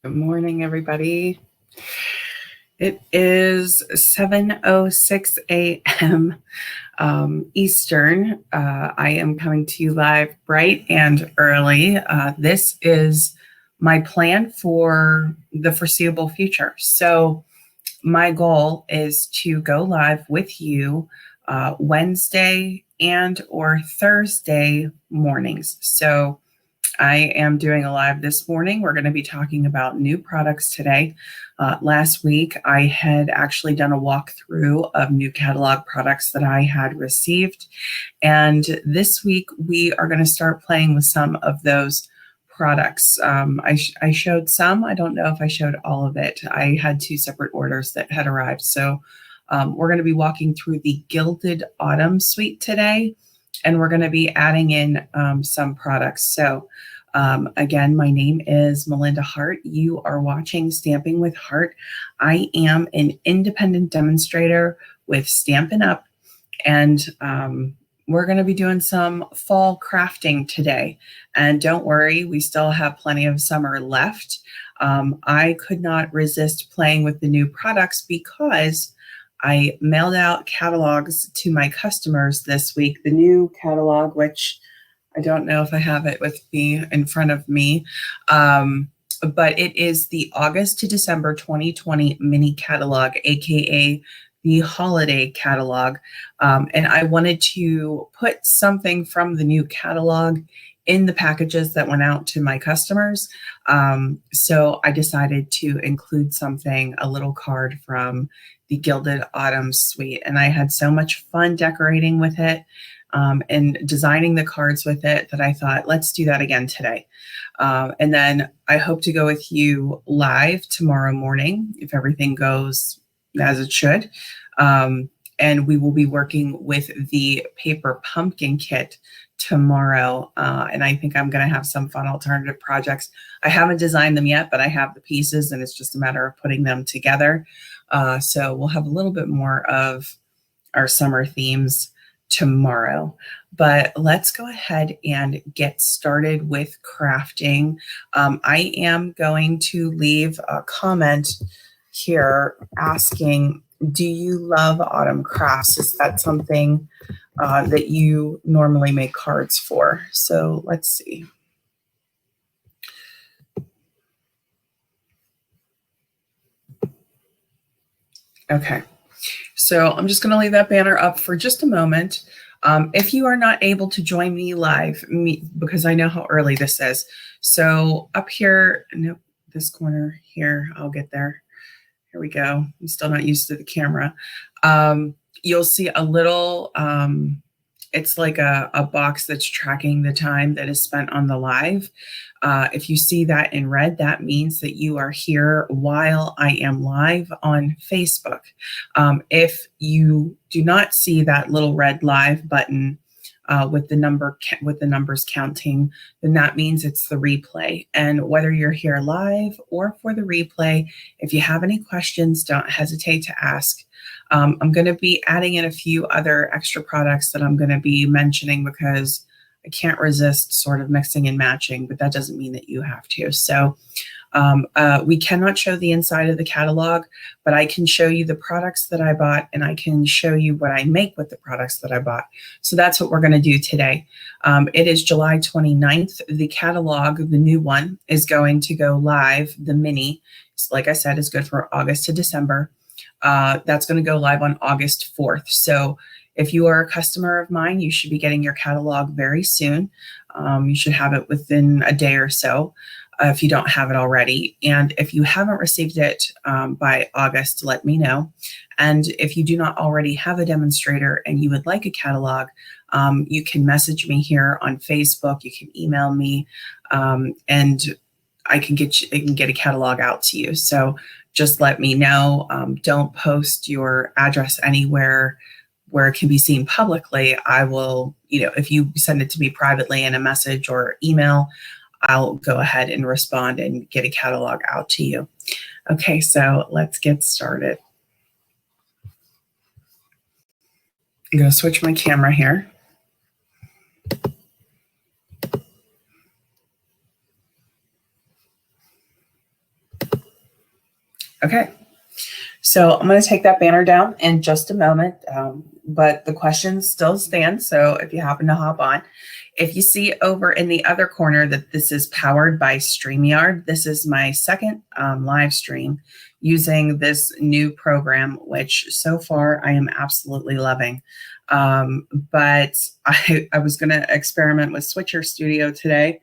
Good morning, everybody. It is 7:06 a.m. Eastern. I am coming to you live bright and early. This is my plan for the foreseeable future. So my goal is to go live with you Wednesday and or Thursday mornings. So I am doing a live this morning. We're going to be talking about new products today. Last week, I had actually done a walkthrough of new catalog products that I had received. And this week, we are going to start playing with some of those products. I showed some. I don't know if I showed all of it. I had two separate orders that had arrived. So we're going to be walking through the Gilded Autumn Suite today. And we're going to be adding in some products. So again, my name is Melinda Hart. You are watching Stamping with Hart. I am an independent demonstrator with Stampin Up. And we're going to be doing some fall crafting today. And don't worry, we still have plenty of summer left. I could not resist playing with the new products because I mailed out catalogs to my customers this week. The new catalog, which I don't know if I have it with me in front of me, but it is the August to December 2020 mini catalog, aka the holiday catalog. And I wanted to put something from the new catalog in the packages that went out to my customers. So I decided to include something, a little card from the Gilded Autumn Suite. And I had so much fun decorating with it and designing the cards with it that I thought, let's do that again today. And then I hope to go with you live tomorrow morning if everything goes as it should. And we will be working with the paper pumpkin kit tomorrow. And I think I'm going to have some fun alternative projects. I haven't designed them yet, but I have the pieces and it's just a matter of putting them together. So we'll have a little bit more of our summer themes tomorrow. But let's go ahead and get started with crafting. I am going to leave a comment here asking, do you love autumn crafts? Is that something that you normally make cards for? So let's see. Okay, so I'm just going to leave that banner up for just a moment. If you are not able to join me live, because I know how early this is. So up here, nope, this corner here, I'll get there. Here we go. I'm still not used to the camera. You'll see a little, it's like a box that's tracking the time that is spent on the live. If you see that in red, that means that you are here while I am live on Facebook. If you do not see that little red live button with the numbers counting, then that means it's the replay. And whether you're here live or for the replay, if you have any questions, don't hesitate to ask. I'm going to be adding in a few other extra products that I'm going to be mentioning because I can't resist sort of mixing and matching, but that doesn't mean that you have to. So we cannot show the inside of the catalog, but I can show you the products that I bought and I can show you what I make with the products that I bought. So that's what we're going to do today. It is July 29th. The catalog, the new one, is going to go live. The mini, like I said, is good for August to December. That's going to go live on August 4th. So if you are a customer of mine, you should be getting your catalog very soon. You should have it within a day or so if you don't have it already. And if you haven't received it by August, let me know. And if you do not already have a demonstrator and you would like a catalog, you can message me here on Facebook. You can email me and I can get a catalog out to you. So just let me know. Don't post your address anywhere where it can be seen publicly. I will, if you send it to me privately in a message or email, I'll go ahead and respond and get a catalog out to you. Okay, so let's get started. I'm going to switch my camera here. Okay. So I'm going to take that banner down in just a moment, but the questions still stand. So if you happen to hop on, if you see over in the other corner that this is powered by StreamYard, this is my second live stream using this new program, which so far I am absolutely loving. But I was going to experiment with Switcher Studio today,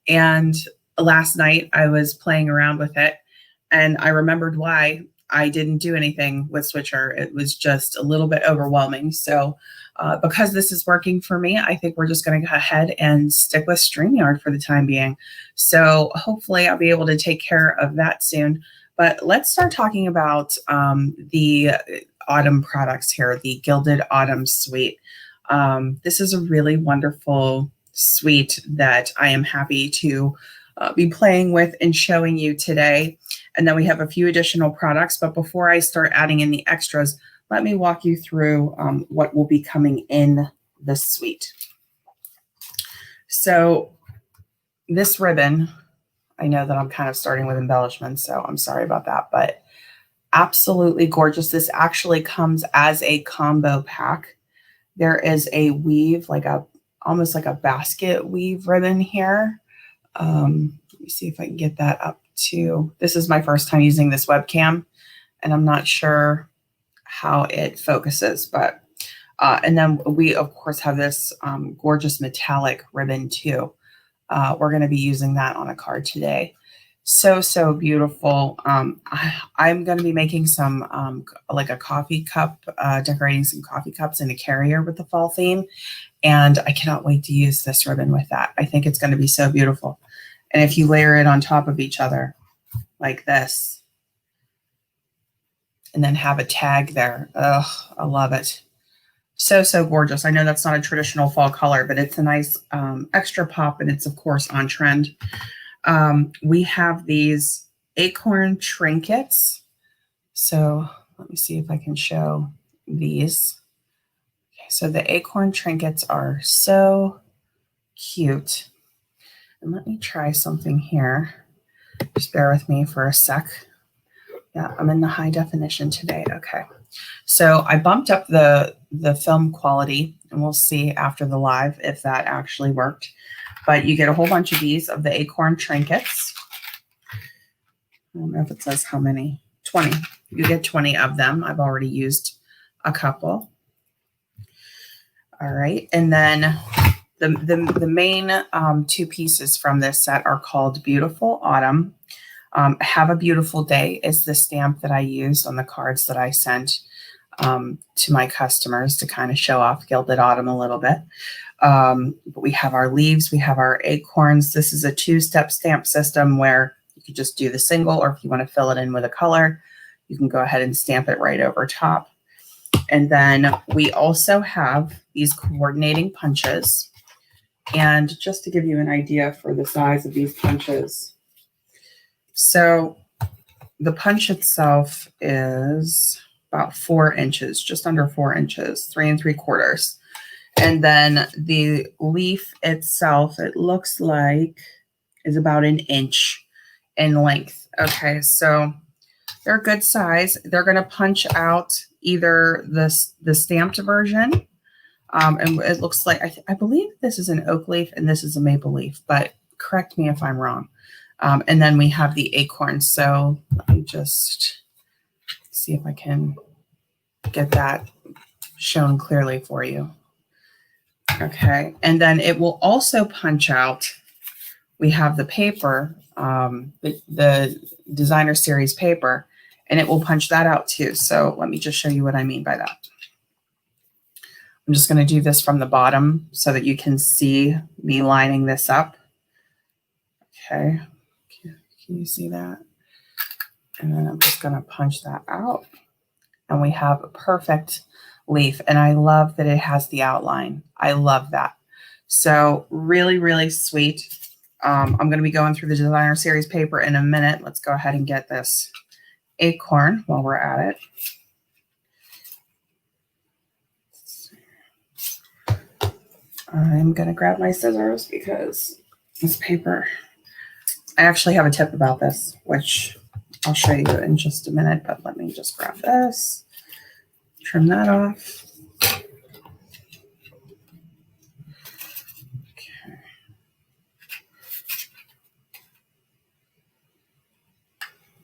and last night I was playing around with it, and I remembered why I didn't do anything with Switcher. It was just a little bit overwhelming. So because this is working for me, I think we're just going to go ahead and stick with StreamYard for the time being. So hopefully I'll be able to take care of that soon. But let's start talking about the autumn products here, the Gilded Autumn Suite. This is a really wonderful suite that I am happy to be playing with and showing you today. And then we have a few additional products. But before I start adding in the extras, let me walk you through what will be coming in this suite. So this ribbon, I know that I'm kind of starting with embellishments, so I'm sorry about that, but absolutely gorgeous. This actually comes as a combo pack. There is a weave, almost like a basket weave ribbon here. Let me see if I can get that up to, this is my first time using this webcam, and I'm not sure how it focuses, but, and then we of course have this gorgeous metallic ribbon too. We're going to be using that on a card today. So beautiful. I'm going to be making some, like a coffee cup, decorating some coffee cups in a carrier with the fall theme. And I cannot wait to use this ribbon with that. I think it's going to be so beautiful. And if you layer it on top of each other like this, and then have a tag there, oh, I love it. So gorgeous. I know that's not a traditional fall color, but it's a nice extra pop, and it's of course on trend. We have these Acorn Trinkets. So let me see if I can show these. Okay, so the Acorn Trinkets are so cute. And let me try something here. Just bear with me for a sec. Yeah, I'm in the high definition today. Okay. So I bumped up the film quality, and we'll see after the live if that actually worked. But you get a whole bunch of these of the Acorn Trinkets. I don't know if it says how many. 20. You get 20 of them. I've already used a couple. All right. And then the main two pieces from this set are called Beautiful Autumn. Have a Beautiful Day is the stamp that I used on the cards that I sent to my customers to kind of show off Gilded Autumn a little bit. But we have our leaves, we have our acorns. This is a two-step stamp system where you could just do the single, or if you want to fill it in with a color, you can go ahead and stamp it right over top. And then we also have these coordinating punches. And just to give you an idea for the size of these punches, so the punch itself is about 4 inches, just under 4 inches, 3 3/4. And then the leaf itself, it looks like, is about 1 inch in length. Okay, so they're a good size. They're going to punch out either the stamped version, and it looks like, I believe this is an oak leaf and this is a maple leaf, but correct me if I'm wrong. And then we have the acorn. So let me just see if I can get that shown clearly for you. Okay, and then it will also punch out, we have the paper, the designer series paper, and it will punch that out too. So let me just show you what I mean by that. I'm just going to do this from the bottom so that you can see me lining this up. Okay, can you see that? And then I'm just going to punch that out. And we have a perfect leaf. And I love that it has the outline. I love that. So really, really sweet. I'm going to be going through the designer series paper in a minute. Let's go ahead and get this acorn while we're at it. I'm going to grab my scissors because this paper, I actually have a tip about this, which I'll show you in just a minute, but let me just grab this, trim that off. Okay.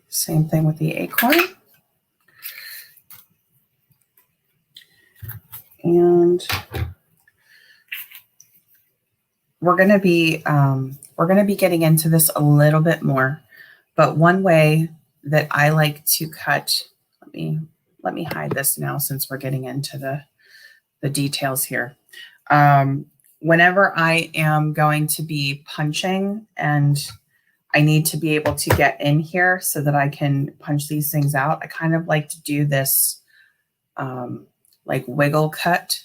Same thing with the Acorn. And we're going to be getting into this a little bit more, but one way that I like to cut, let me hide this now since we're getting into the details here. Whenever I am going to be punching and I need to be able to get in here so that I can punch these things out, I kind of like to do this like wiggle cut.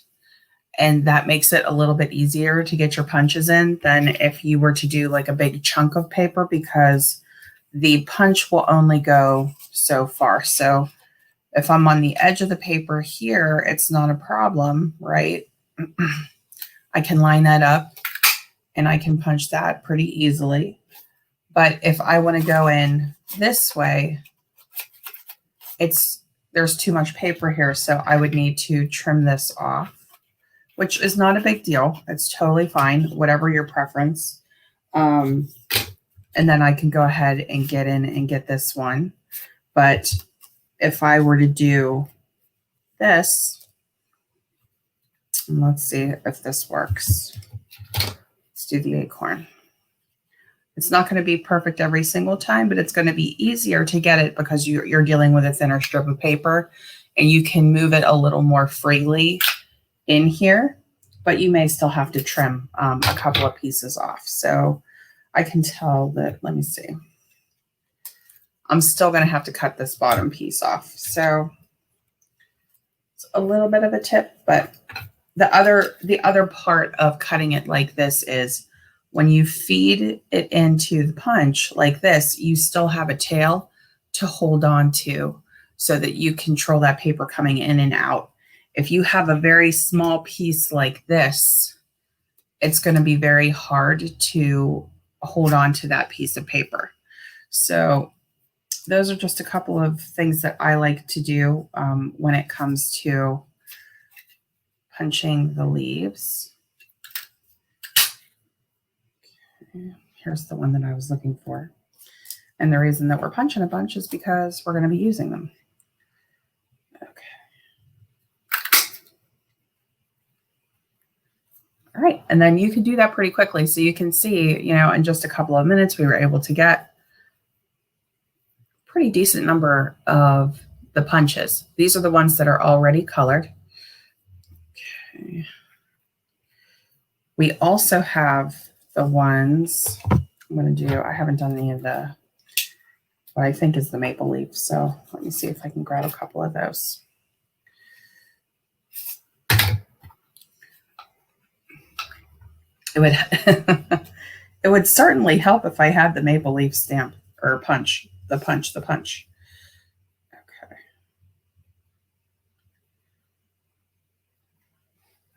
And that makes it a little bit easier to get your punches in than if you were to do like a big chunk of paper, because the punch will only go so far. So if I'm on the edge of the paper here, it's not a problem, right? I can line that up and I can punch that pretty easily. But if I want to go in this way, there's too much paper here. So I would need to trim this off, which is not a big deal. It's totally fine, whatever your preference. And then I can go ahead and get in and get this one. But if I were to do this, let's see if this works. Let's do the Acorn. It's not going to be perfect every single time, but it's going to be easier to get it because you're dealing with a thinner strip of paper and you can move it a little more freely in here, but you may still have to trim a couple of pieces off. So I can tell that, let me see. I'm still going to have to cut this bottom piece off. So it's a little bit of a tip, but the other part of cutting it like this is when you feed it into the punch like this, you still have a tail to hold on to so that you control that paper coming in and out. If you have a very small piece like this, it's going to be very hard to hold on to that piece of paper. So those are just a couple of things that I like to do when it comes to punching the leaves. Okay, here's the one that I was looking for. And the reason that we're punching a bunch is because we're going to be using them. Okay. All right, and then you can do that pretty quickly. So you can see, you know, in just a couple of minutes, we were able to get a pretty decent number of the punches. These are the ones that are already colored. Okay. We also have the ones I'm going to do. I haven't done any of the, what I think is the maple leaf. So let me see if I can grab a couple of those. It would it would certainly help if I had the maple leaf stamp or punch, the punch. Okay.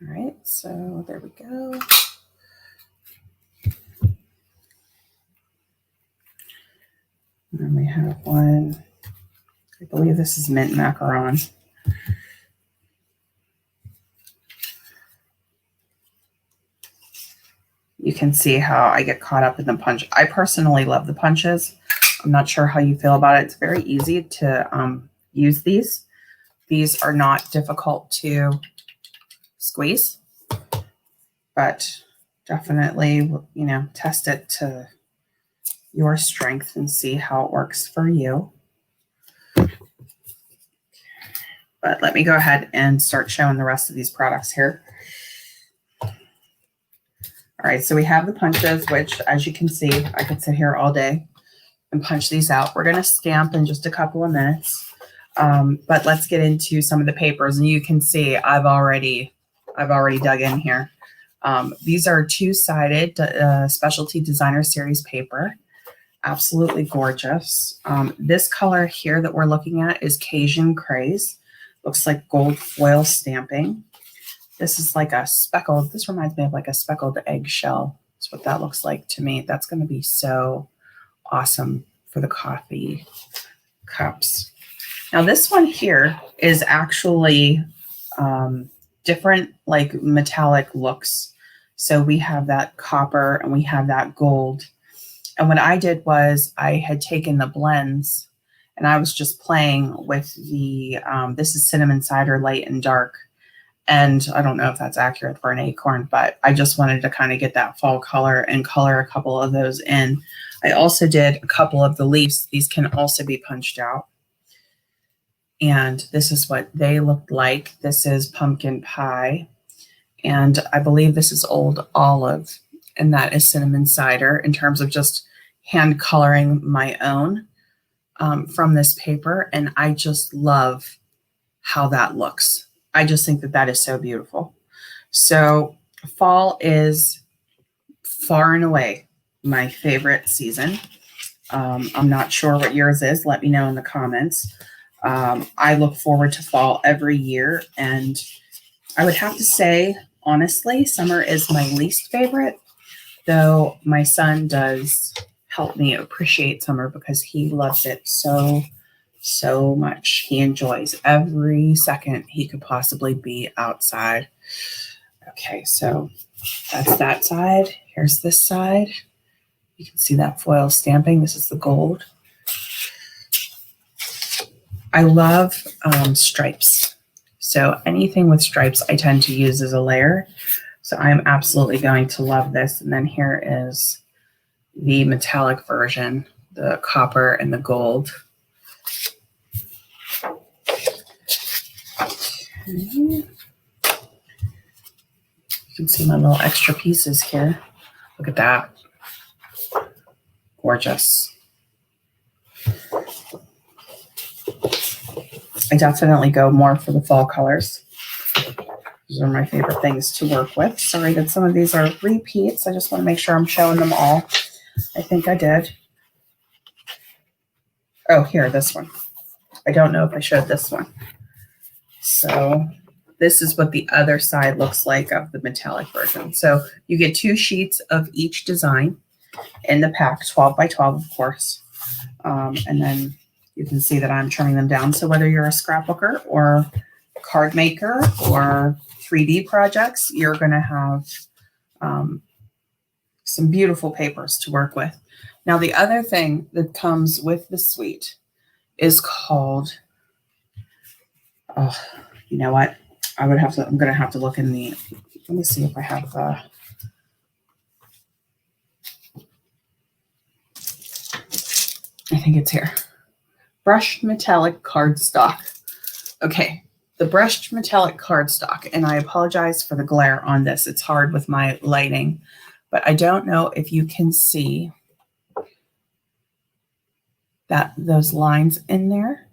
All right, so there we go. And then we have one, I believe this is mint macaron. You can see how I get caught up in the punch. I personally love the punches. I'm not sure how you feel about it. It's very easy to use these. These are not difficult to squeeze, but definitely, you know, test it to your strength and see how it works for you. But let me go ahead and start showing the rest of these products here. All right, so we have the punches, which, as you can see, I could sit here all day and punch these out. We're going to stamp in just a couple of minutes, but let's get into some of the papers. And you can see I've already dug in here. These are two-sided Specialty Designer Series paper. Absolutely gorgeous. This color here that we're looking at is Cajun Craze. Looks like gold foil stamping. This is like a speckled, this reminds me of like a speckled eggshell. That's what that looks like to me. That's going to be so awesome for the coffee cups. Now this one here is actually different like metallic looks. So we have that copper and we have that gold. And what I did was I had taken the blends and I was just playing with the, this is cinnamon cider light and dark. And I don't know if that's accurate for an acorn, but I just wanted to kind of get that fall color and color a couple of those in. I also did a couple of the leaves. These can also be punched out. And this is what they looked like. This is pumpkin pie. And I believe this is old olive. And that is cinnamon cider in terms of just hand coloring my own from this paper. And I just love how that looks. I just think that that is so beautiful. So fall is far and away my favorite season. I'm not sure what yours is. Let me know in the comments. I look forward to fall every year. And I would have to say, honestly, summer is my least favorite, though my son does help me appreciate summer because he loves it so much. He enjoys every second he could possibly be outside. Okay, so that's that side. Here's this side. You can see that foil stamping. This is the gold. I love stripes. So anything with stripes I tend to use as a layer. So I'm absolutely going to love this. And then here is the metallic version, the copper and the gold. You can see my little extra pieces here. Look at that. Gorgeous. I definitely go more for the fall colors. These are my favorite things to work with. Sorry that some of these are repeats. I just want to make sure I'm showing them all. I think I did. Oh, here, this one. I don't know if I showed this one. So this is what the other side looks like of the metallic version. So you get 2 sheets of each design in the pack, 12 by 12, of course. And then you can see that I'm trimming them down. So whether you're a scrapbooker or card maker or 3D projects, you're going to have some beautiful papers to work with. Now, the other thing that comes with the suite is called, oh, you know what? I'm going to have to look in the, let me see if I have the, I think it's here. Brushed metallic cardstock. Okay, the brushed metallic cardstock, and I apologize for the glare on this. It's hard with my lighting, but I don't know if you can see that those lines in there.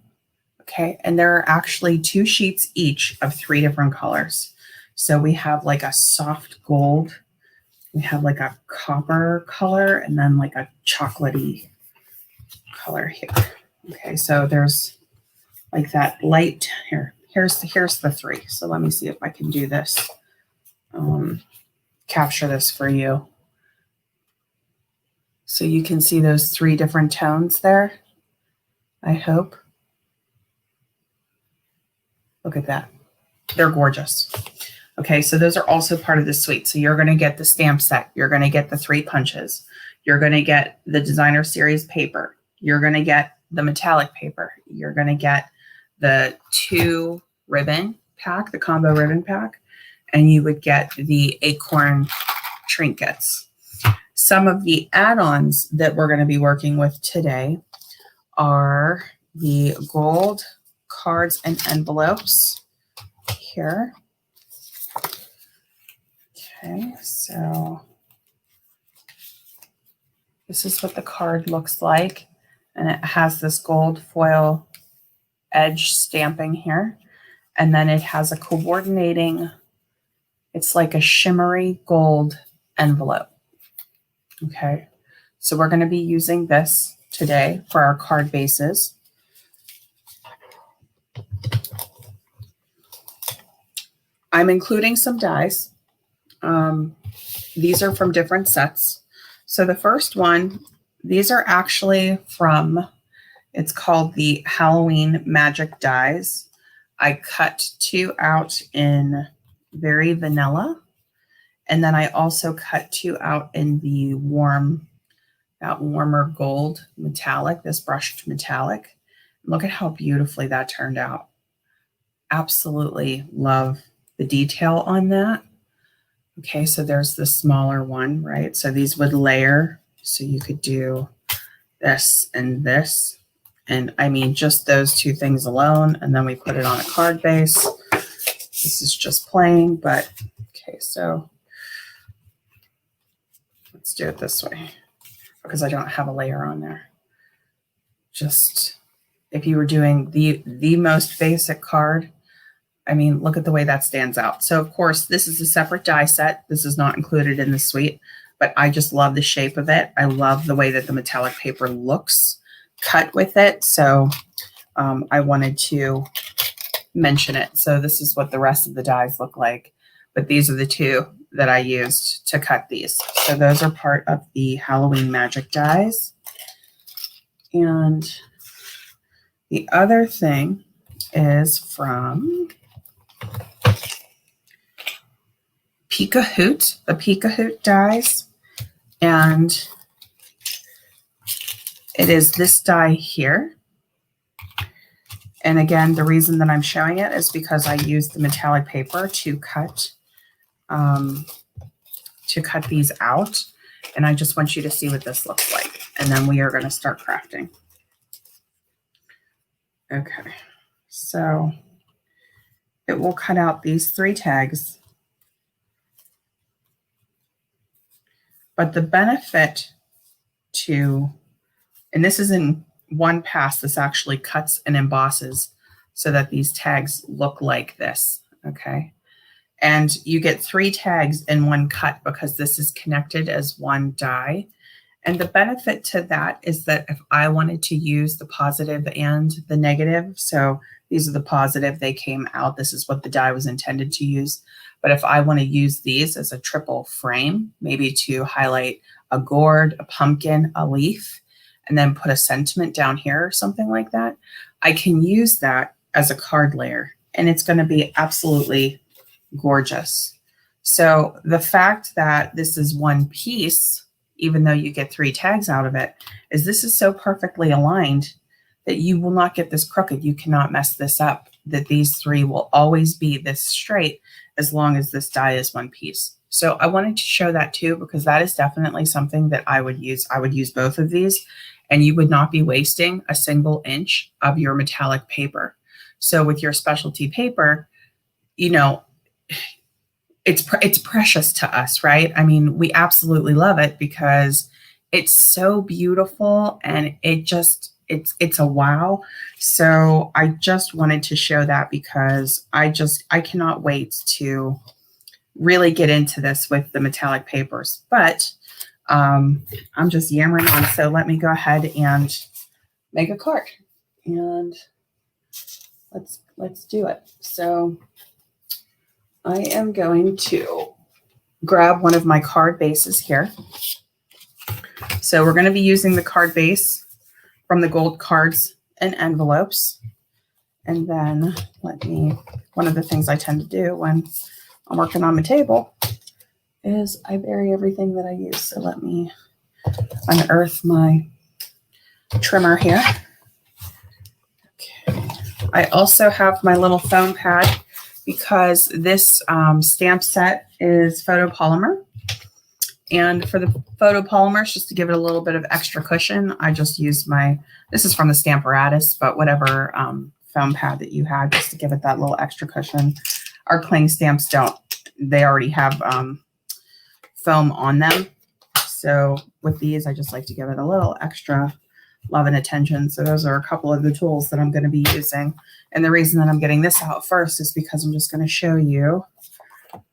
Okay, and there are actually 2 sheets each of 3 different colors. So we have like a soft gold, we have like a copper color, and then like a chocolatey color here. Okay, so there's like that light here. Here's the 3. So let me see if I can do this. Capture this for you. So you can see those 3 different tones there, I hope. Look at that. They're gorgeous. Okay, so those are also part of the suite. So you're going to get the stamp set. You're going to get the 3 punches. You're going to get the designer series paper. You're going to get the metallic paper. You're going to get the 2 ribbon pack, the combo ribbon pack, and you would get the Acorn Trinkets. Some of the add-ons that we're going to be working with today are the gold cards and envelopes here. Okay, so this is what the card looks like, and it has this gold foil edge stamping here, and then it has a coordinating, it's like a shimmery gold envelope. Okay, so we're going to be using this today for our card bases. I'm including some dies. These are from different sets. So the first one, these are actually from It's called the Halloween Magic Dies. I cut 2 out in very vanilla. And then I also cut 2 out in the warmer gold metallic, this brushed metallic. Look at how beautifully that turned out. Absolutely love the detail on that. Okay, so there's the smaller one, right? So these would layer. So you could do this and this. And I mean, just those 2 things alone. And then we put it on a card base. This is just plain, but okay, so let's do it this way because I don't have a layer on there. Just if you were doing the most basic card, I mean, look at the way that stands out. So of course, this is a separate die set. This is not included in the suite, but I just love the shape of it. I love the way that the metallic paper looks cut with it. So I wanted to mention it. So this is what the rest of the dies look like, but these are the 2 that I used to cut these. So those are part of the Halloween Magic dies. And the other thing is from Peek-a-Hoot, the Peek-a-Hoot dies. And it is this die here. And again, the reason that I'm showing it is because I used the metallic paper to cut these out. And I just want you to see what this looks like. And then we are going to start crafting. Okay, so it will cut out these 3 tags. But the benefit to, and this is in one pass, this actually cuts and embosses so that these tags look like this, okay? And you get 3 tags in one cut because this is connected as one die. And the benefit to that is that if I wanted to use the positive and the negative, so these are the positive, they came out, this is what the die was intended to use. But if I want to use these as a triple frame, maybe to highlight a gourd, a pumpkin, a leaf, and then put a sentiment down here or something like that, I can use that as a card layer and it's going to be absolutely gorgeous. So the fact that this is one piece, even though you get 3 tags out of it, is this is so perfectly aligned that you will not get this crooked. You cannot mess this up, that these 3 will always be this straight as long as this die is one piece. So I wanted to show that too, because that is definitely something that I would use. I would use both of these and you would not be wasting a single inch of your metallic paper. So with your specialty paper, you know, it's precious to us, right? I mean, we absolutely love it because it's so beautiful and it just, it's a wow. So I just wanted to show that because I cannot wait to really get into this with the metallic papers, but I'm just yammering on. So let me go ahead and make a card and let's do it. So I am going to grab one of my card bases here. So we're going to be using the card base from the gold cards and envelopes. And then one of the things I tend to do when I'm working on my table is I bury everything that I use. So let me unearth my trimmer here. Okay. I also have my little foam pad because this stamp set is photopolymer. And for the photopolymers, just to give it a little bit of extra cushion, I just used this is from the Stamparatus, but whatever foam pad that you had, just to give it that little extra cushion. Our cling stamps don't. They already have foam on them. So with these, I just like to give it a little extra love and attention. So those are a couple of the tools that I'm going to be using. And the reason that I'm getting this out first is because I'm just going to show you.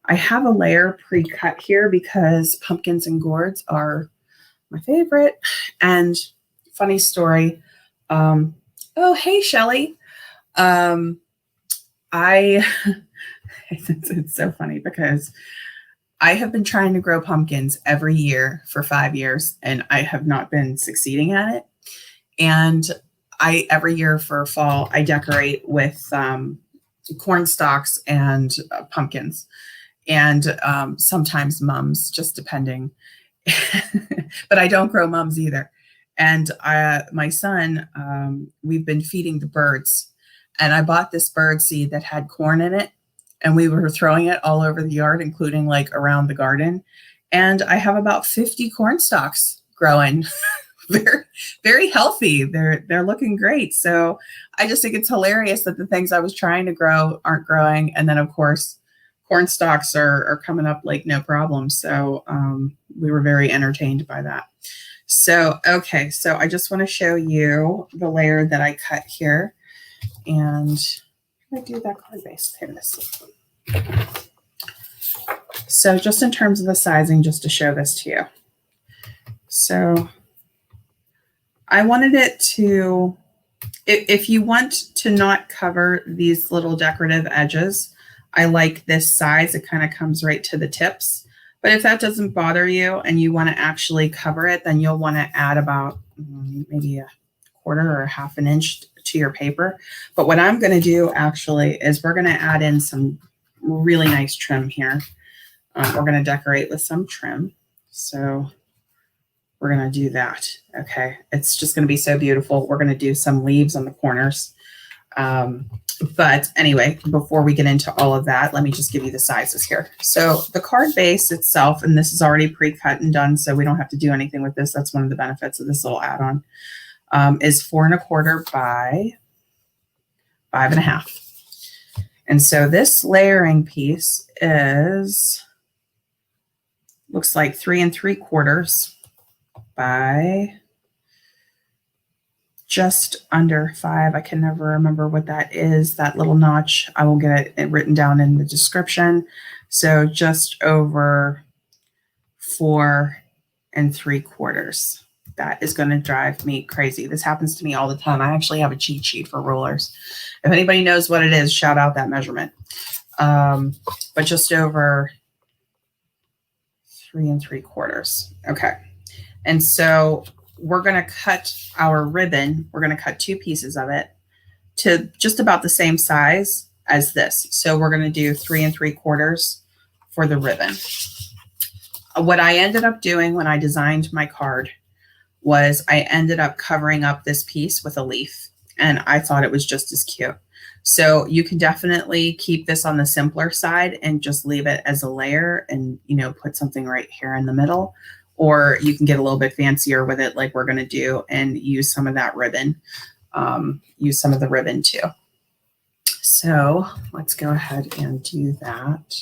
I have a layer pre-cut here because pumpkins and gourds are my favorite. And funny story. Oh, hey, Shelly. It's so funny because I have been trying to grow pumpkins every year for 5 years and I have not been succeeding at it. And every year for fall, I decorate with corn stalks and pumpkins, and sometimes mums, just depending. But I don't grow mums either. And my son, we've been feeding the birds, and I bought this bird seed that had corn in it, and we were throwing it all over the yard, including like around the garden. And I have about 50 corn stalks growing. They're very healthy. They're looking great. So I just think it's hilarious that the things I was trying to grow aren't growing. And then of course, corn stalks are coming up like no problem. So we were very entertained by that. So, okay. So I just want to show you the layer that I cut here. And I do that card base. Here it is. So just in terms of the sizing, just to show this to you. So I wanted it to, if you want to not cover these little decorative edges, I like this size. It kind of comes right to the tips. But if that doesn't bother you and you want to actually cover it, then you'll want to add about maybe a quarter or a half an inch to your paper. But what I'm going to do actually is we're going to add in some really nice trim here. We're going to decorate with some trim. So we're going to do that. Okay. It's just going to be so beautiful. We're going to do some leaves on the corners. But anyway, before we get into all of that, let me just give you the sizes here. So the card base itself, and this is already pre-cut and done, so we don't have to do anything with this. That's one of the benefits of this little add-on, is 4 1/4 by 5 1/2. And so this layering piece is, looks like 3 3/4 by just under 5. I can never remember what that is, that little notch. I will get it written down in the description. So just over 4 3/4. That is going to drive me crazy. This happens to me all the time. I actually have a cheat sheet for rulers. If anybody knows what it is, shout out that measurement. But just over 3 3/4. Okay. And so we're going to cut our ribbon. We're going to cut 2 pieces of it to just about the same size as this. So we're going to do 3 3/4 for the ribbon. What I ended up doing when I designed my card was I ended up covering up this piece with a leaf, and I thought it was just as cute. So you can definitely keep this on the simpler side and just leave it as a layer and, you know, put something right here in the middle. Or you can get a little bit fancier with it like we're going to do and use some of that ribbon, use some of the ribbon too. So let's go ahead and do that.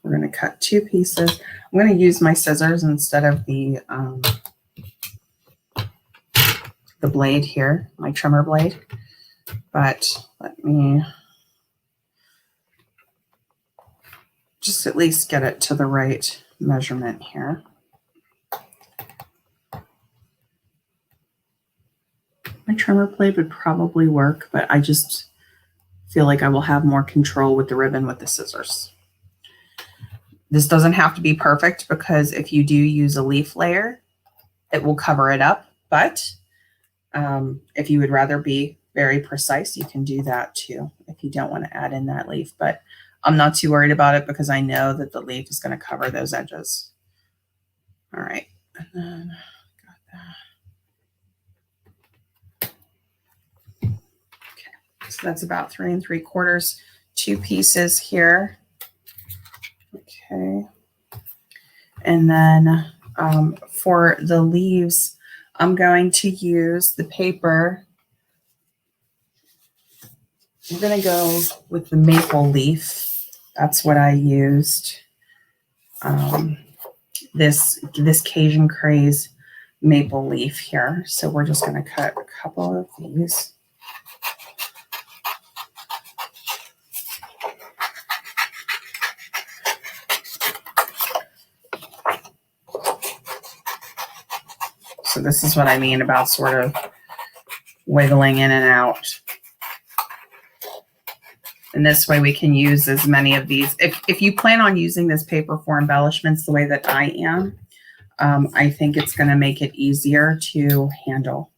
We're going to cut 2 pieces. I'm going to use my scissors instead of the blade here, my trimmer blade. But let me just at least get it to the right measurement here. My trimmer blade would probably work, but I just feel like I will have more control with the ribbon with the scissors. This doesn't have to be perfect because if you do use a leaf layer, it will cover it up. But if you would rather be very precise, you can do that too if you don't want to add in that leaf. But I'm not too worried about it because I know that the leaf is going to cover those edges. All right. And then got that. Okay. So that's about 3 3/4, 2 pieces here. Okay. And then for the leaves, I'm going to use the paper. I'm going to go with the maple leaf. That's what I used. This Cajun Craze maple leaf here. So we're just going to cut a couple of these. So this is what I mean about sort of wiggling in and out. And this way we can use as many of these. If you plan on using this paper for embellishments the way that I am, I think it's going to make it easier to handle.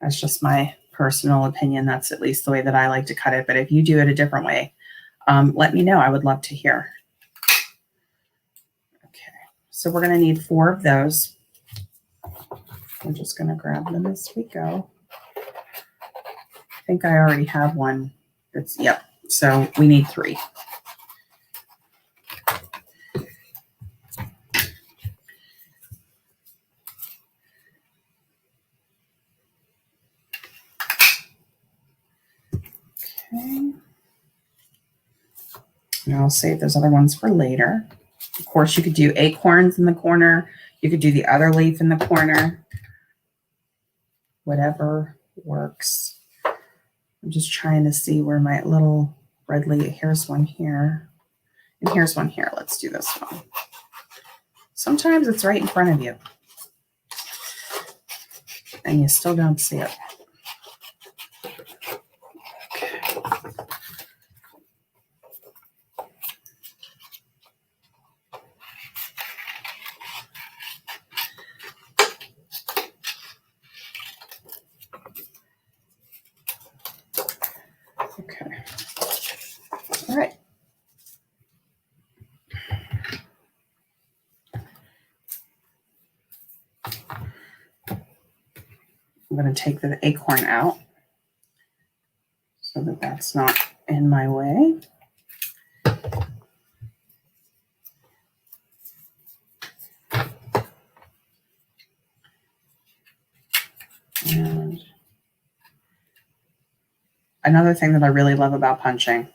That's just my personal opinion. That's at least the way that I like to cut it. But if you do it a different way, let me know. I would love to hear. Okay, so we're going to need 4 of those. I'm just going to grab them as we go. I think I already have one. That's, yep. So we need 3. Okay. And I'll save those other ones for later. Of course, you could do acorns in the corner. You could do the other leaf in the corner. Whatever works. I'm just trying to see where my little red leaf, here's one here. And here's one here. Let's do this one. Sometimes it's right in front of you. And you still don't see it. Okay. All right. I'm going to take the acorn out so that that's not in my way. And another thing that I really love about punching,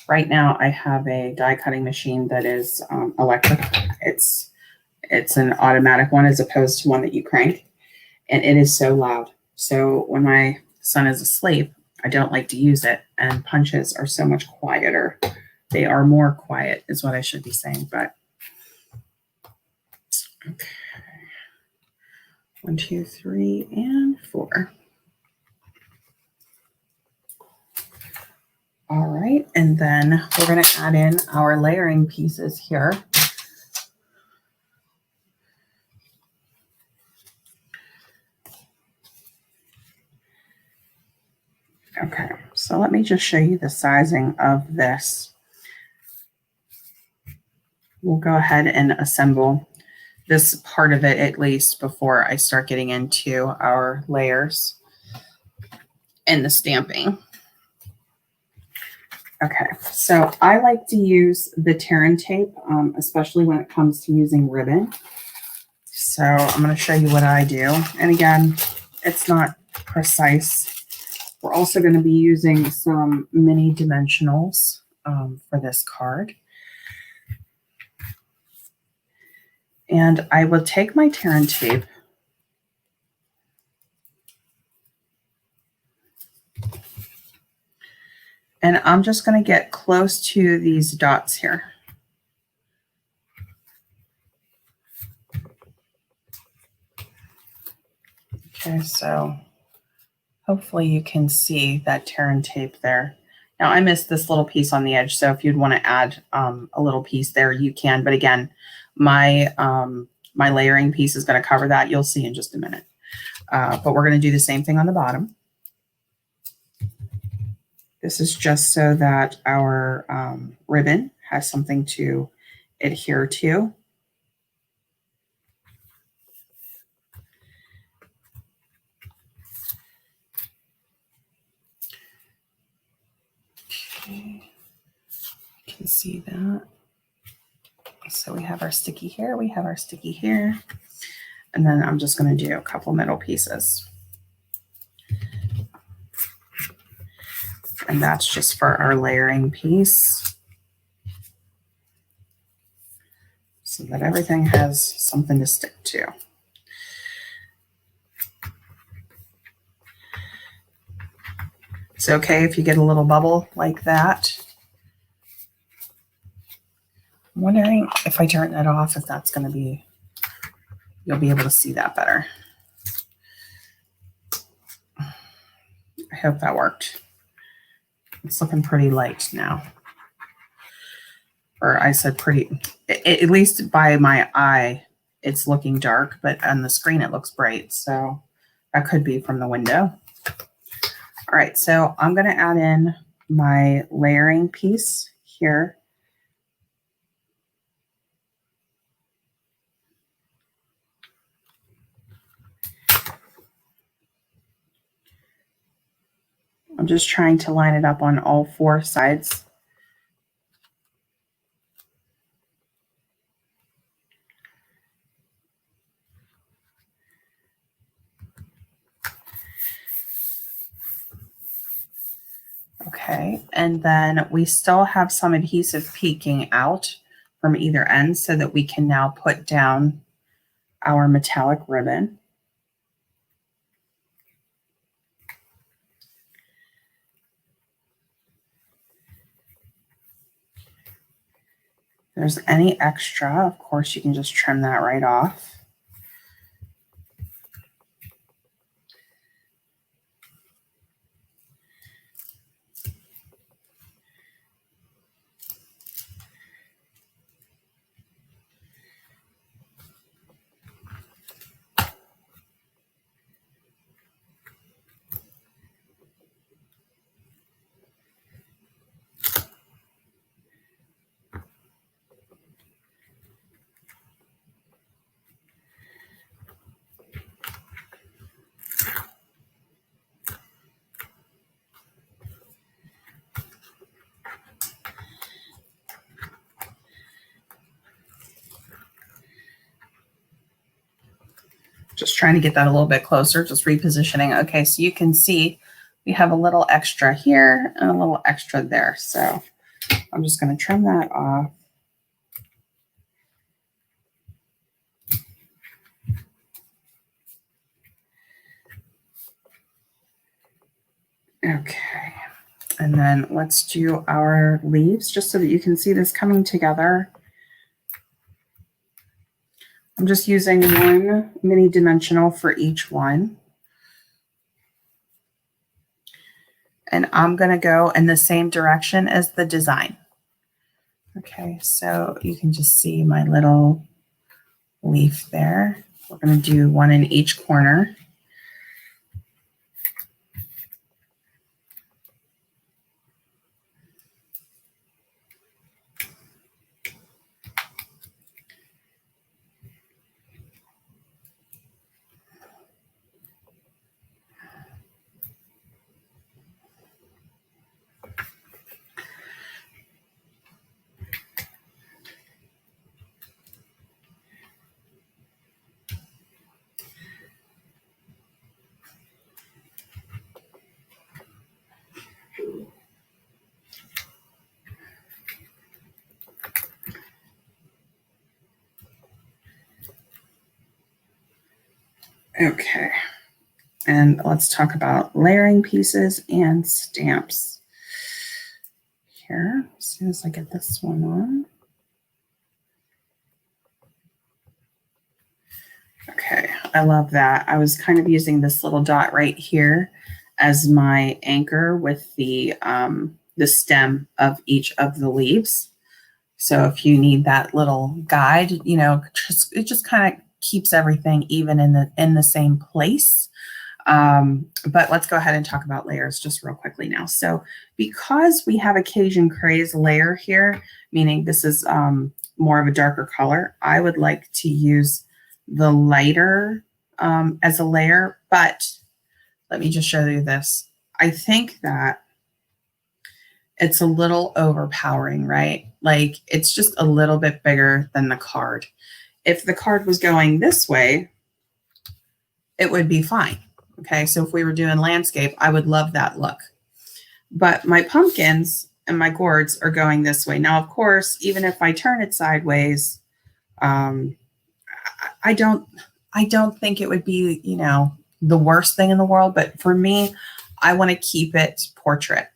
right now I have a die cutting machine that is electric. It's an automatic one as opposed to one that you crank. And it is so loud. So when my son is asleep, I don't like to use it. And punches are so much quieter. They are more quiet is what I should be saying. But okay. 1, 2, 3, and 4. All right. And then we're going to add in our layering pieces here. Okay, so let me just show you the sizing of this. We'll go ahead and assemble this part of it at least before I start getting into our layers and the stamping. Okay, so I like to use the tear and tape, especially when it comes to using ribbon. So I'm going to show you what I do. And again, it's not precise. We're also going to be using some mini dimensionals for this card. And I will take my tear and tape and I'm just going to get close to these dots here. Okay, so hopefully you can see that tear and tape there. Now I missed this little piece on the edge, so if you'd want to add a little piece there, you can. But again, my my layering piece is going to cover that. You'll see in just a minute. But we're going to do the same thing on the bottom. This is just so that our ribbon has something to adhere to. Okay, you can see that. So we have our sticky here, we have our sticky here, and then I'm just going to do a couple middle pieces. And that's just for our layering piece, so that everything has something to stick to. It's okay if you get a little bubble like that. I'm wondering if I turn that off, if that's going to be, you'll be able to see that better. I hope that worked. It's looking pretty light now. Or I said pretty, at least by my eye, it's looking dark, but on the screen it looks bright. So that could be from the window. All right, so I'm going to add in my layering piece here. I'm just trying to line it up on all 4 sides. Okay, and then we still have some adhesive peeking out from either end so that we can now put down our metallic ribbon. If there's any extra, of course, you can just trim that right off. Just trying to get that a little bit closer, just repositioning. Okay, so you can see we have a little extra here and a little extra there. So I'm just going to trim that off. Okay, and then let's do our leaves just so that you can see this coming together. I'm just using 1 mini dimensional for each one. And I'm going to go in the same direction as the design. Okay, so you can just see my little leaf there. We're going to do 1 in each corner. Okay, and let's talk about layering pieces and stamps. Here, as soon as I get this one on. Okay, I love that. I was kind of using this little dot right here as my anchor with the stem of each of the leaves. So if you need that little guide, you know, it just kind of keeps everything even in the same place. But let's go ahead and talk about layers just real quickly now. So because we have a Cajun Craze layer here, meaning this is more of a darker color, I would like to use the lighter as a layer, but let me just show you this. I think that it's a little overpowering, right? Like it's just a little bit bigger than the card. If the card was going this way, it would be fine. Okay, so if we were doing landscape, I would love that look. But my pumpkins and my gourds are going this way. Now, of course, even if I turn it sideways, I don't think it would be, you know, the worst thing in the world. But for me, I want to keep it portrait.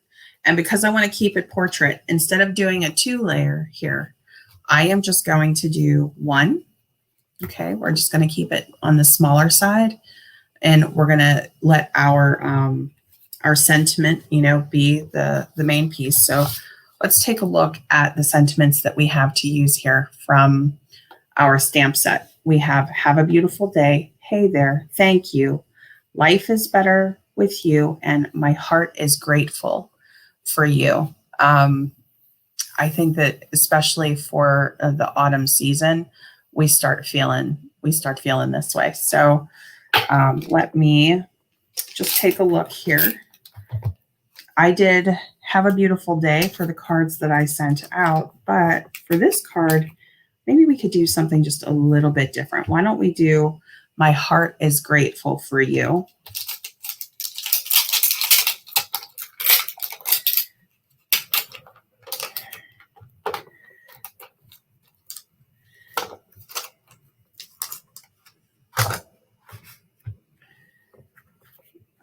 And because I want to keep it portrait, instead of doing a 2-layer here, I am just going to do 1. Okay, we're just going to keep it on the smaller side. And we're going to let our sentiment, you know, be the main piece. So let's take a look at the sentiments that we have to use here from our stamp set. We have a beautiful day. Hey there. Thank you. Life is better with you. And my heart is grateful for you. I think that especially for the autumn season, we start feeling this way. So let me just take a look here. I did have a beautiful day for the cards that I sent out, but for this card, maybe we could do something just a little bit different. Why don't we do my heart is grateful for you?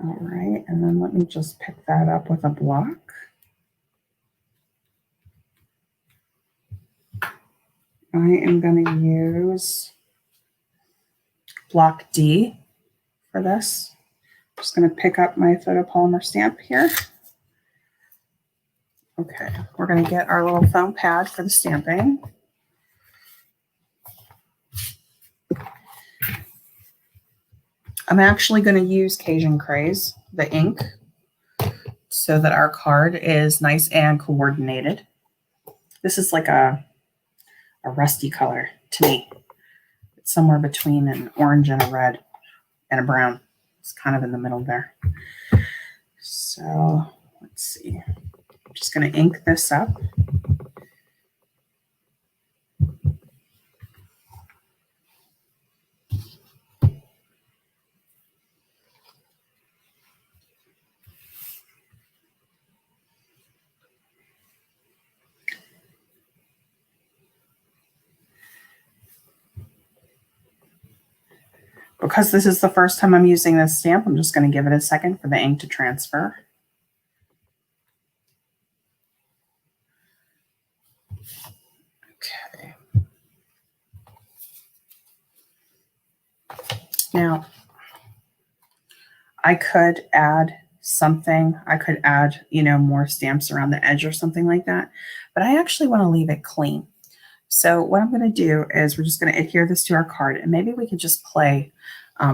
All right, and then let me just pick that up with a block. I am going to use block D for this. I'm just going to pick up my photopolymer stamp here. Okay, we're going to get our little foam pad for the stamping. I'm actually going to use Cajun Craze, the ink, so that our card is nice and coordinated. This is like a rusty color to me. It's somewhere between an orange and a red and a brown. It's kind of in the middle there. So let's see. I'm just going to ink this up. Because this is the first time I'm using this stamp, I'm just going to give it a second for the ink to transfer. Okay. Now, I could add something. I could add, more stamps around the edge or something like that. But I actually want to leave it clean. So what I'm going to do is we're just going to adhere this to our card. And maybe we could just play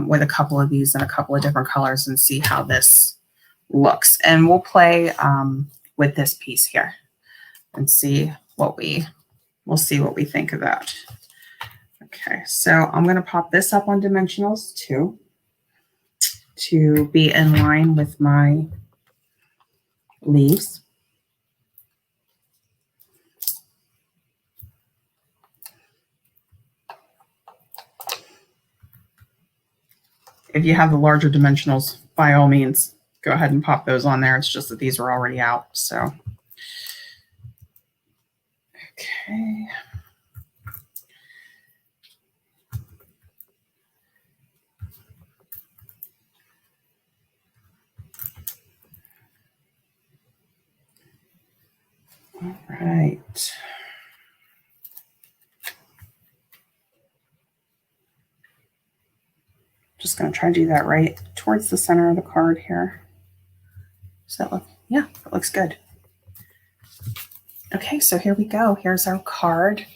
with a couple of these in a couple of different colors and see how this looks. And we'll play with this piece here and see we'll see what we think of that. Okay, so I'm going to pop this up on dimensionals too, to be in line with my leaves. If you have the larger dimensionals, by all means, go ahead and pop those on there. It's just that these are already out. So, okay. All right. Just going to try to do that right towards the center of the card here. Does that look? Yeah, that looks good. Okay, so here we go. Here's our card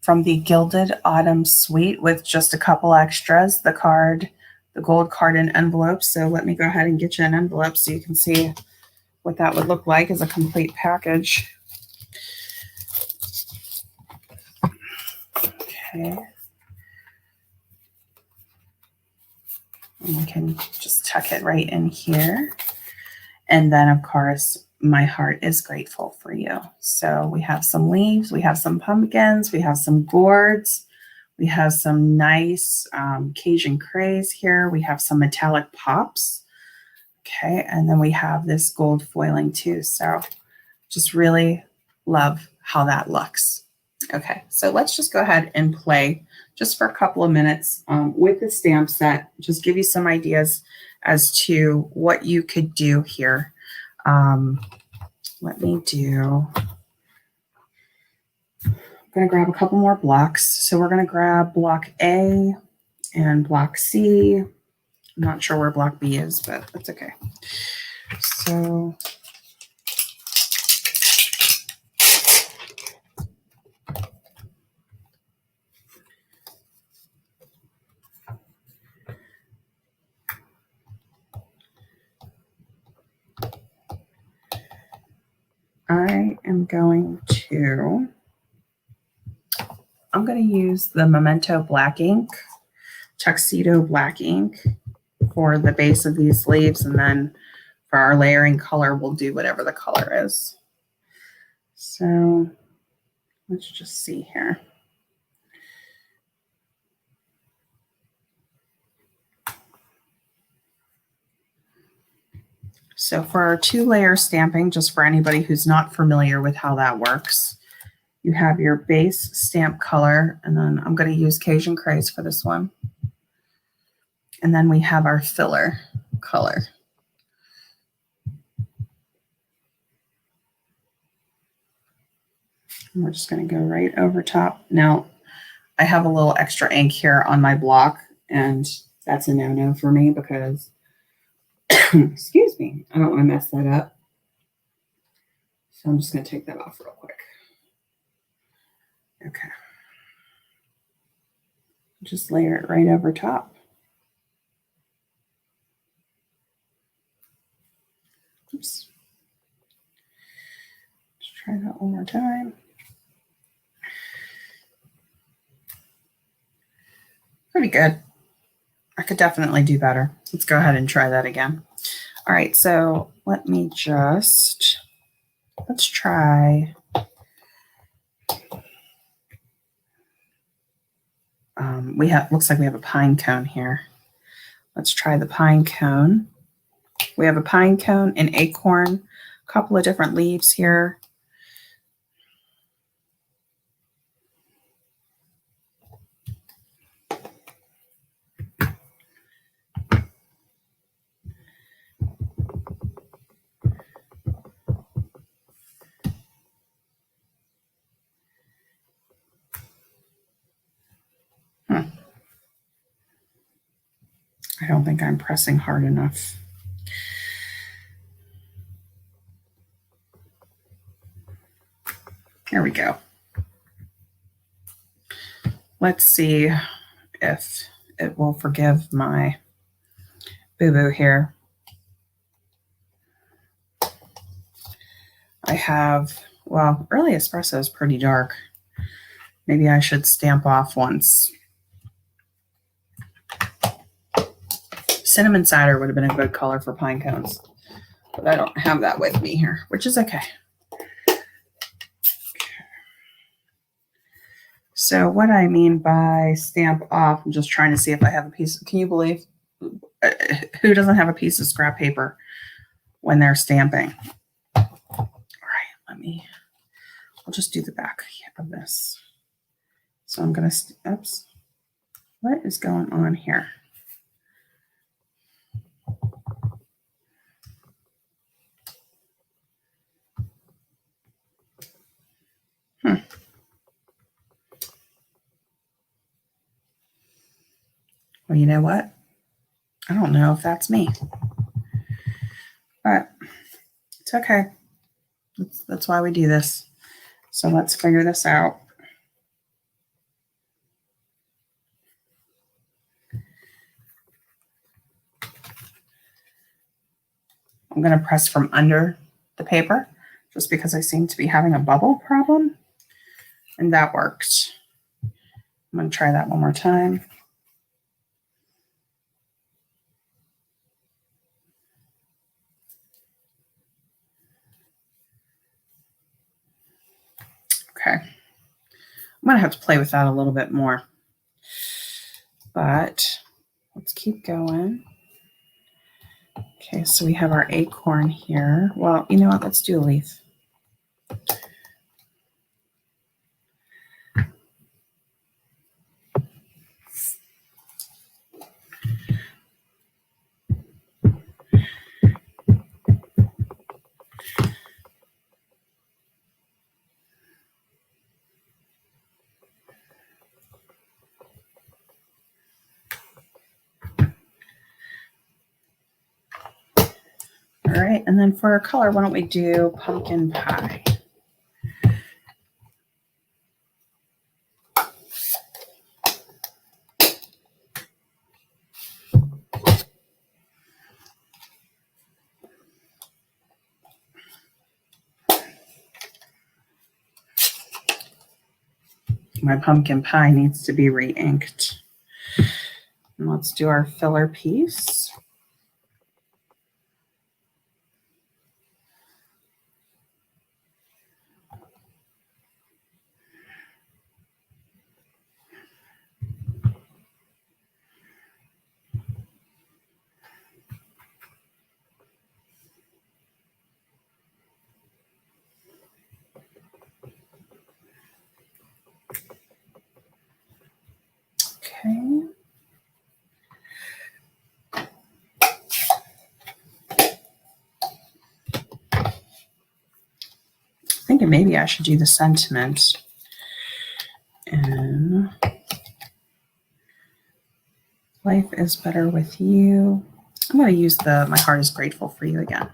from the Gilded Autumn Suite with just a couple extras. The card, the gold card in envelopes. So let me go ahead and get you an envelope so you can see what that would look like as a complete package. Okay. And we can just tuck it right in here. And then, of course, my heart is grateful for you. So we have some leaves, we have some pumpkins, we have some gourds, we have some nice Cajun Craze here. We have some metallic pops. Okay, and then we have this gold foiling too. So just really love how that looks. Okay, so let's just go ahead and play just for a couple of minutes with the stamp set. Just give you some ideas as to what you could do here. Let me do, I'm going to grab a couple more blocks. So we're going to grab block A and block C. I'm not sure where block B is, but that's okay. So I'm going to use the Memento black ink, Tuxedo black ink for the base of these leaves, and then for our layering color, we'll do whatever the color is. So let's just see here. So for our 2-layer stamping, just for anybody who's not familiar with how that works, you have your base stamp color, and then I'm going to use Cajun Craze for this one. And then we have our filler color. And we're just going to go right over top. Now, I have a little extra ink here on my block, and that's a no-no for me because, excuse me, I don't want to mess that up. So I'm just going to take that off real quick. Okay. Just layer it right over top. Oops. Let's try that one more time. Pretty good. I could definitely do better. Let's go ahead and try that again. All right, so let's try. Looks like we have a pine cone here. Let's try the pine cone. We have a pine cone, an acorn, a couple of different leaves here. I don't think I'm pressing hard enough. There we go. Let's see if it will forgive my boo-boo here. I have, well, early espresso is pretty dark. Maybe I should stamp off once. Cinnamon cider would have been a good color for pine cones, but I don't have that with me here, which is okay. So what I mean by stamp off, I'm just trying to see if I have a piece. Can you believe who doesn't have a piece of scrap paper when they're stamping? All right, I'll just do the back of this. So I'm going to, oops, what is going on here? Well, you know what? I don't know if that's me, but it's okay. That's why we do this. So let's figure this out. I'm going to press from under the paper just because I seem to be having a bubble problem, and that worked. I'm going to try that one more time. Okay. I'm going to have to play with that a little bit more, but let's keep going. Okay, so we have our acorn here. Well, you know what? Let's do a leaf. All right, and then for our color, why don't we do pumpkin pie? My pumpkin pie needs to be re-inked. And let's do our filler piece. Okay. Thinking maybe I should do the sentiment. And life is better with you. I'm going to use my heart is grateful for you again.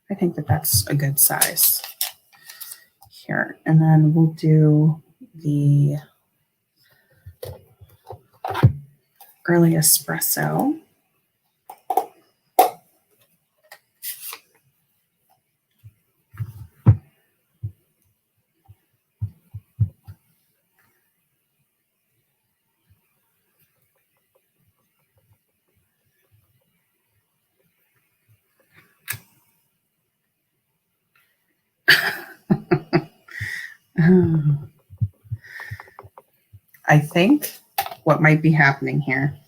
I think that that's a good size here. And then we'll do the early espresso. I think what might be happening here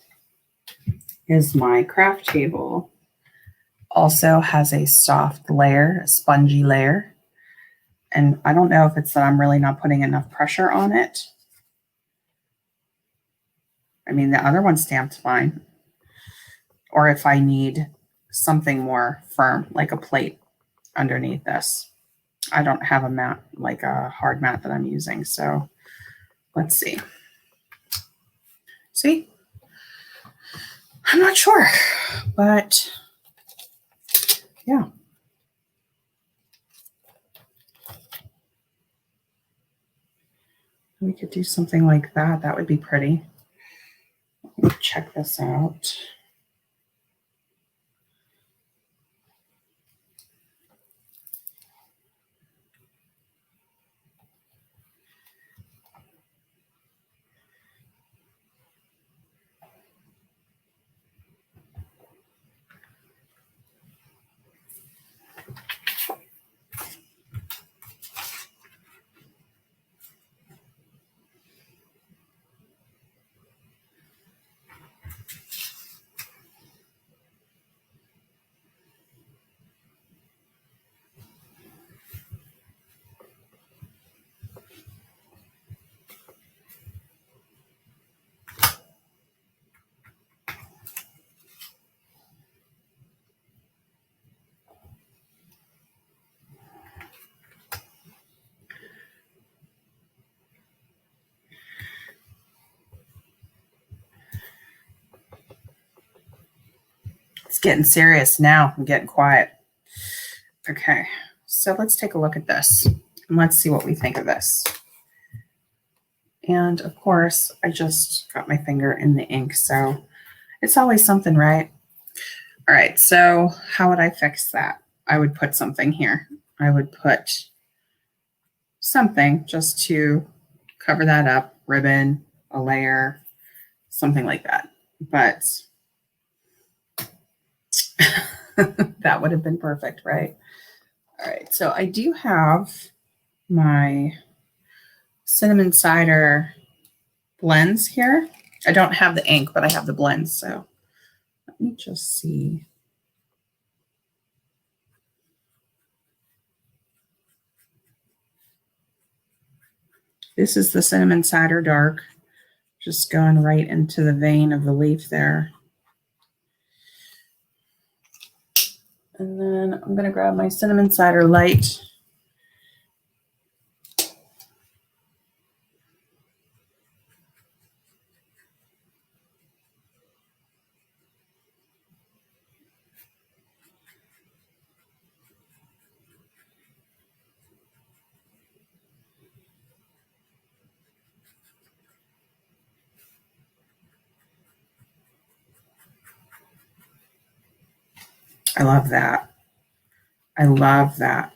is my craft table also has a soft layer, a spongy layer. And I don't know if it's that I'm really not putting enough pressure on it. I mean, the other one stamped fine. Or if I need something more firm, like a plate underneath this. I don't have a mat, like a hard mat that I'm using. So let's see. See? I'm not sure, but yeah. We could do something like that. That would be pretty. Let me check this out. It's getting serious now. I'm getting quiet. Okay, so let's take a look at this and let's see what we think of this. And of course, I just got my finger in the ink, so it's always something, right? All right, so how would I fix that? I would put something here. I would put something just to cover that up, ribbon, a layer, something like that. But that would have been perfect, right? All right, so I do have my cinnamon cider blends here. I don't have the ink, but I have the blends. So let me just see. This is the cinnamon cider dark, just going right into the vein of the leaf there. And then I'm going to grab my cinnamon cider light. I love that. I love that.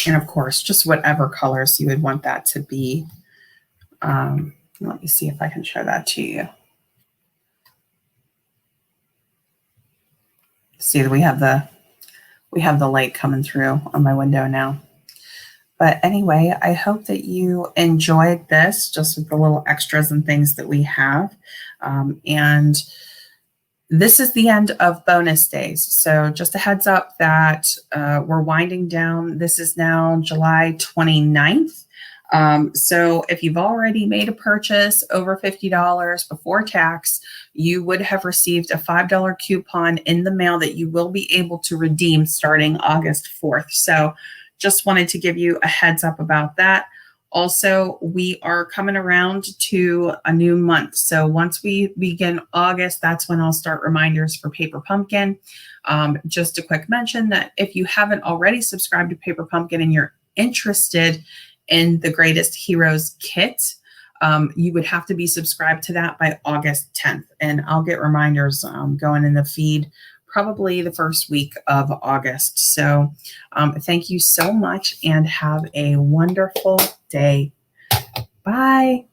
And of course, just whatever colors you would want that to be. Let me see if I can show that to you. See, we have the light coming through on my window now. But anyway, I hope that you enjoyed this, just with the little extras and things that we have. And this is the end of bonus days. So just a heads up that we're winding down. This is now July 29th. So if you've already made a purchase over $50 before tax, you would have received a $5 coupon in the mail that you will be able to redeem starting August 4th. So just wanted to give you a heads up about that. Also, we are coming around to a new month. So once we begin August, that's when I'll start reminders for Paper Pumpkin. Just a quick mention that if you haven't already subscribed to Paper Pumpkin and you're interested in the Greatest Heroes kit, you would have to be subscribed to that by August 10th. And I'll get reminders going in the feed probably the first week of August. So thank you so much and have a wonderful day. Bye.